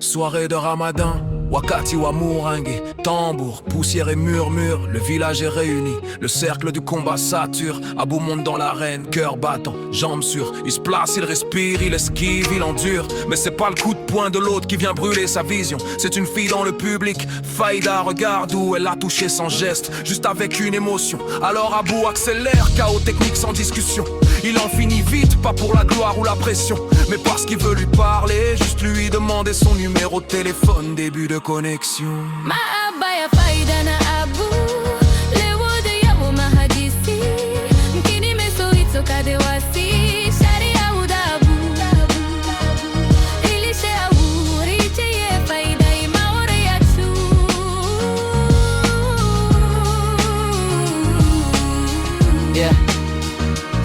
Soirée de Ramadan, Wakati wa Mouringue, tambour, poussière et murmure, le village est réuni, le cercle du combat sature, Abou monte dans l'arène, cœur battant, jambes sûres, il se place, il respire, il esquive, il endure, mais c'est pas le coup de poing de l'autre qui vient brûler sa vision, c'est une fille dans le public, Faïda regarde où elle a touché sans geste, juste avec une émotion, alors Abou accélère, chaos technique sans discussion, il en finit vite, pas pour la gloire ou la pression, mais parce qu'il veut lui parler, juste lui demander son numéro de téléphone, début de connexion. Maabaya faida na Abu Lewo de yawo mahadisi Mkini meso itoka de wasi Shari ya udabu Ilishe awu Riche ye faida imaore ya chu Yeah,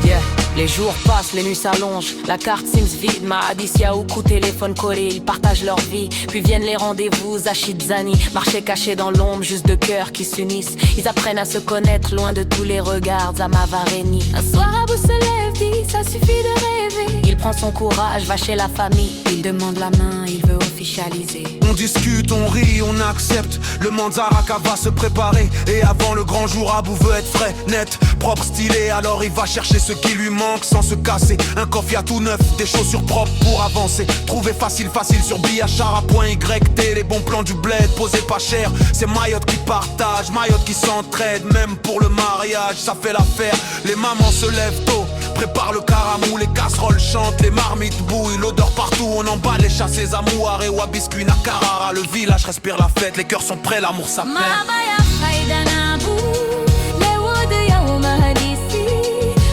yeah. Les jours passent, les nuits s'allongent, la carte Sims vide, Mahadissia ou coup téléphone collé, ils partagent leur vie, puis viennent les rendez-vous, Zachid Zani, marché caché dans l'ombre, juste deux cœurs qui s'unissent, ils apprennent à se connaître loin de tous les regards, Zama Vareni. Un soir Abou se lève, dit ça suffit de rêver. Il prend son courage, va chez la famille, Il demande la main, il veut officialiser. On discute, on rit, on accepte, le Manzaraka va se préparer, et avant le grand jour, Abou veut être frais, net, propre, stylé, alors il va chercher ce qui lui manque sans se casser, un coffre à tout neuf, des chaussures propres pour avancer, trouver facile sur biachara.yt, les bons plans du bled, posés pas cher, c'est Mayotte qui partage, Mayotte qui s'entraide, même pour le mariage, ça fait l'affaire, les mamans se lèvent tôt, préparent le caramou, les casseroles chantent, les marmites bouillent, l'odeur partout, on emballe les chassés à Mouare ou à biscuit Nakarara, le village respire la fête, les cœurs sont prêts, l'amour s'appelle. Maabaya faida na Abu Lewo de yawo mahadisi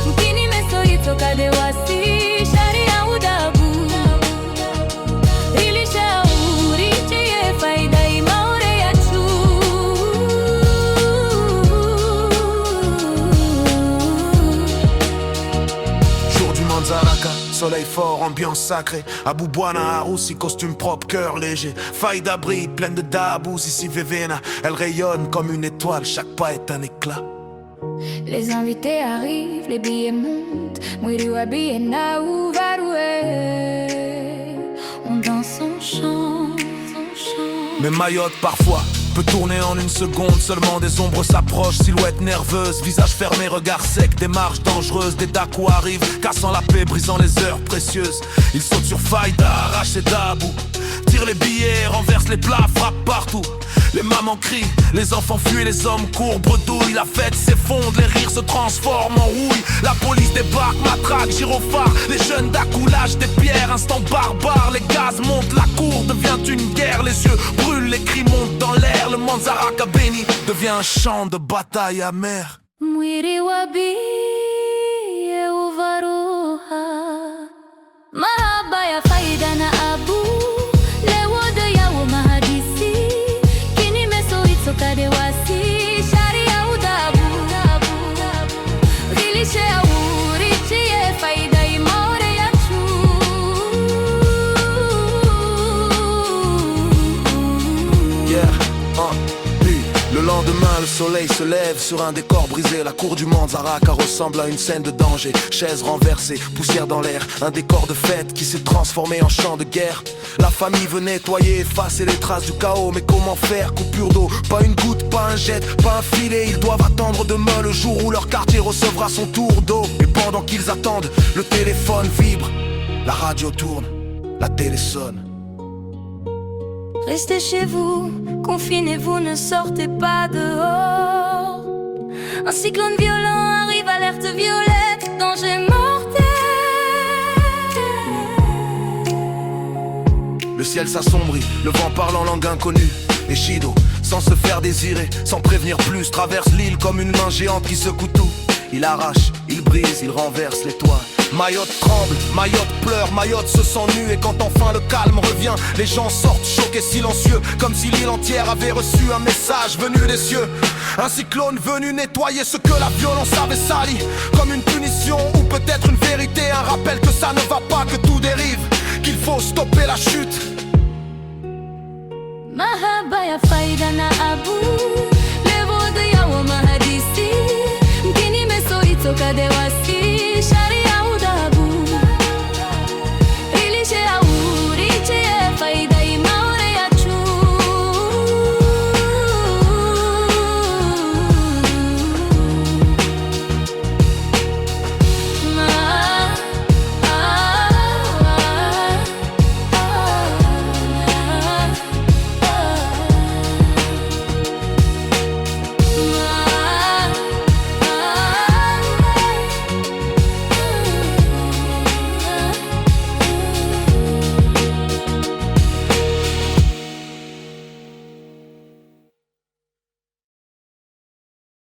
Mkini meso itoka de wasi Shari ya udabu Ilishe awu Riche ye faida imaore ya chu Jour du Manzaraka, soleil fort, ambiance sacrée, Abou Bouana Haroussi, costume propre, cœur léger, Faïda brille, pleine de dabous, ici Vevena, elle rayonne comme une étoile, chaque pas est un éclat. Les invités arrivent, les billets montent Mwiri wa biye na uvarue On danse, on chante, on chante. Mais Mayotte parfois peut tourner en une seconde, seulement des ombres s'approchent, silhouette nerveuse, visage fermé, regard sec, démarche dangereuse, des Dakou arrivent, cassant la paix, brisant les heures précieuses. Ils sautent sur Faïda, arrachent ses dabous, tirent les billets, renversent les plats, frappent partout. Les mamans crient, les enfants fuient, les hommes courent, bredouillent, la fête s'effondre, les rires se transforment en rouille. La police débarque, matraque, gyrophare, les jeunes Dakou lâchent des pierres, instant barbare, les gaz montent, la cour devient une guerre, les yeux brûlent, les cris montent dans l'air, le Manzaraka béni devient un champ de bataille amère. Mwiri wa biye uvaruha Maabaya faida na Abu Lewo de yawo mahadisi Kini meso itoka de wasi Shari ya udabu Rilishe awu Riche ye faida imaore ya chu Yeah, puis le lendemain le soleil se lève sur un décor brisé. La cour du Manzaraka ressemble à une scène de danger. Chaises renversées, poussière dans l'air, un décor de fête qui s'est transformé en champ de guerre. La famille veut nettoyer, effacer les traces du chaos. Mais comment faire? Coupure d'eau, pas une goutte, pas un jet, pas un filet. Ils doivent attendre demain le jour où leur quartier recevra son tour d'eau. Et pendant qu'ils attendent, le téléphone vibre, la radio tourne, la télé sonne. Restez chez vous, confinez-vous, ne sortez pas dehors. Un cyclone violent arrive, alerte violette, danger mortel. Le ciel s'assombrit, le vent parle en langue inconnue. Et Shido, sans se faire désirer, sans prévenir plus, traverse l'île comme une main géante qui secoue tout. Il arrache, il brise, il renverse les toits. Mayotte tremble, Mayotte pleure, Mayotte se sent nue. Et quand enfin le calme revient, les gens sortent choqués, silencieux, comme si l'île entière avait reçu un message venu des cieux. Un cyclone venu nettoyer ce que la violence avait sali. Comme une punition ou peut-être une vérité, un rappel que ça ne va pas, que tout dérive, qu'il faut stopper la chute. Mahabaya faida na Abu